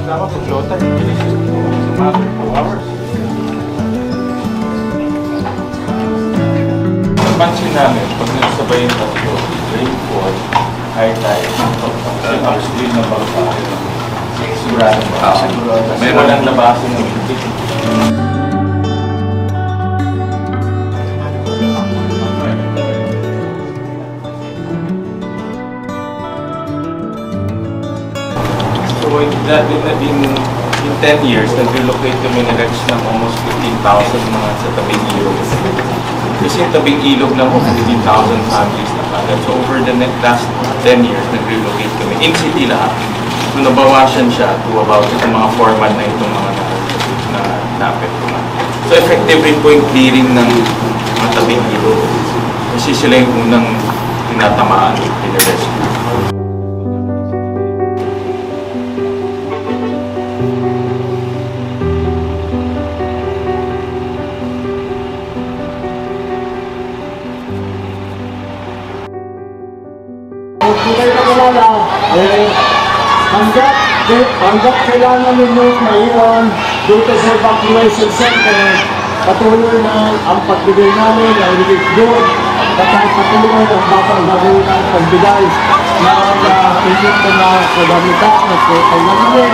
Tama pag lota, hours. Pansin namin, pag nagsabay yung tatlo, rainfall, high tide, yung upstream ng bangka, sigurado ba? Sigurado. May walang labasin ng hindi. So in 10 years, nag-relocate kami na ng almost 15,000 mga sa tabing ilog. Kasi yung tabing ilog lang 15,000 families na kagad. So over the last 10 years, nag-relocate kami. In city lahat. So nabawasan siya to about itong mga format na itong mga napit. So effective rin po yung clearing ng mga tabing ilog. Kasi sila yung unang tinatamaan, pinarescue. Kung kayo nakalala, hanggat kailangan ninyo maiwan dito sa evacuation center, patuloy na ang pagbigay namin ng relief good at patuloy ang gagawin ng pagbigay ng inyong mga kagamita at kailangan